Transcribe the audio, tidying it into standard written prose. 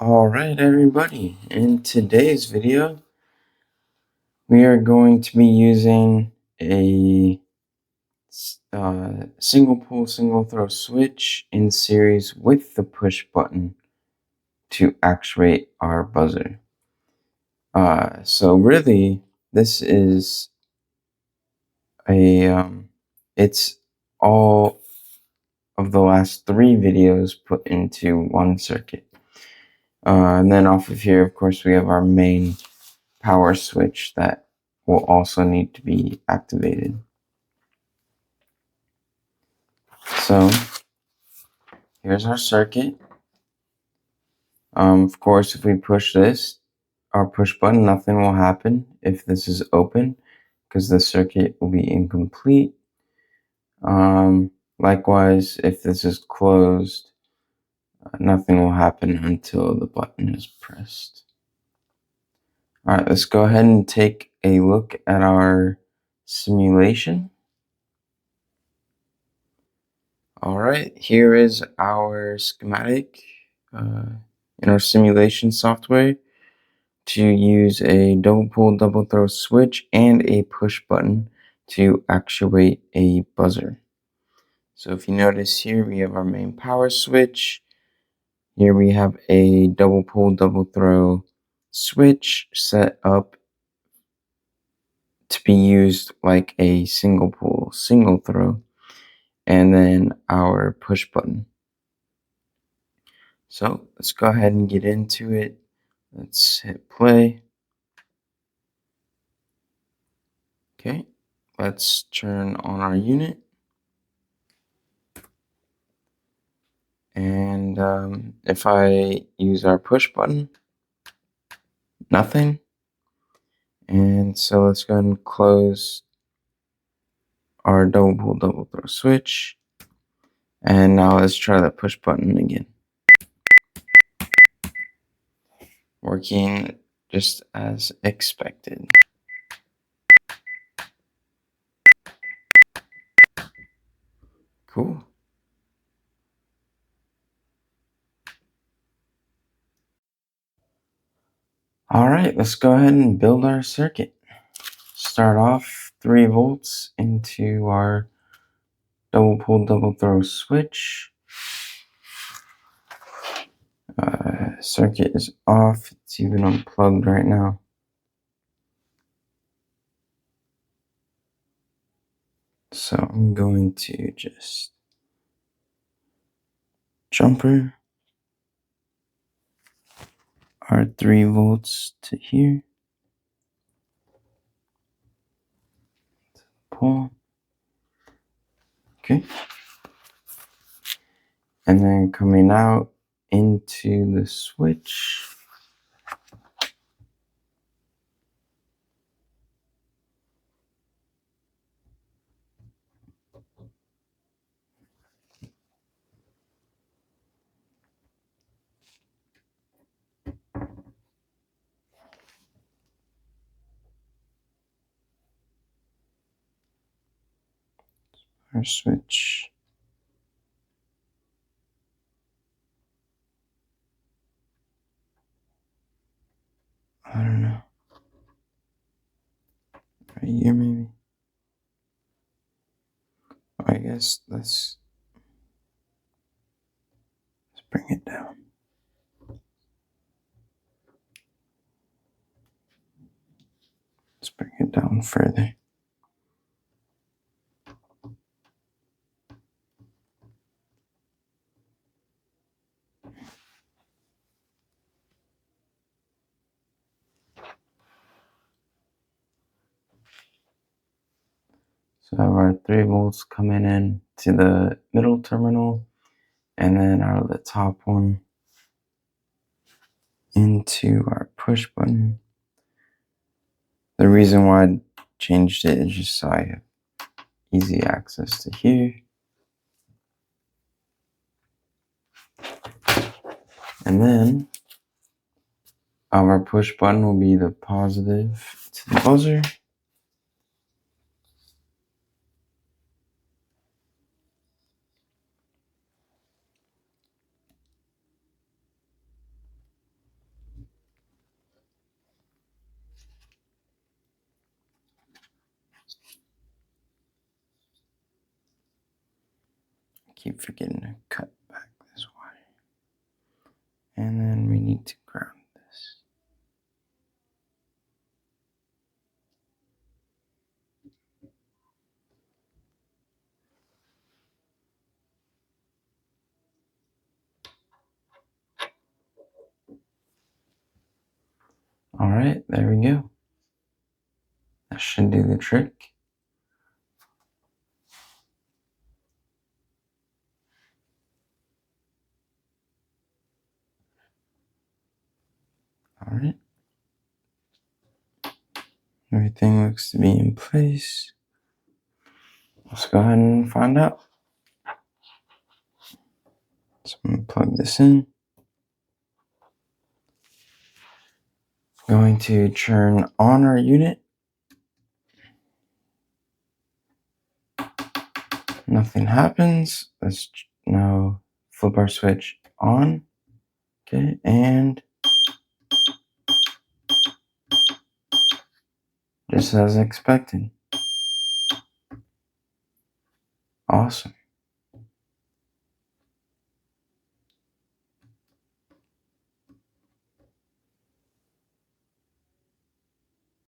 Alright everybody, in today's video we are going to be using a single pull single throw switch in series with the push button to actuate our buzzer. So really this is it's all of the last 3 videos put into one circuit. And then off of here, of course, we have our main power switch that will also need to be activated. So here's our circuit. Of course, if we push this, our push button, nothing will happen if this is open because the circuit will be incomplete. Likewise, if this is closed, nothing will happen until the button is pressed. Alright, let's go ahead and take a look at our simulation. Alright, here is our schematic in our simulation software to use a double pull double throw switch and a push button to actuate a buzzer. So if you notice here, we have our main power switch. Here we have a double pull double throw switch set up to be used like a single pull single throw, and then our push button. So let's go ahead and get into it. Let's hit play. Okay, let's turn on our unit. And if I use our push button, nothing. And so let's go ahead and close our double pull double throw switch. And now let's try the push button again. Working just as expected. Cool. All right, let's go ahead and build our circuit. Start off 3 volts into our double pull double throw switch. Circuit is off. It's even unplugged right now. So I'm going to just jumper our 3 volts to here. Pull. Okay. And then coming out into the switch. Our switch. I don't know. Right here maybe. I guess let's bring it down. Let's bring it down further. So I have our 3 volts coming in to the middle terminal, and then out of the top one into our push button. The reason why I changed it is just so I have easy access to here. And then our push button will be the positive to the buzzer. keep forgetting to cut back this wire. And then we need to ground this. All right, there we go. That should do the trick. All right. Everything looks to be in place. Let's go ahead and find out. So I'm going to plug this in. Going to turn on our unit. Nothing happens. Let's now flip our switch on. Okay, and just as expected. Awesome.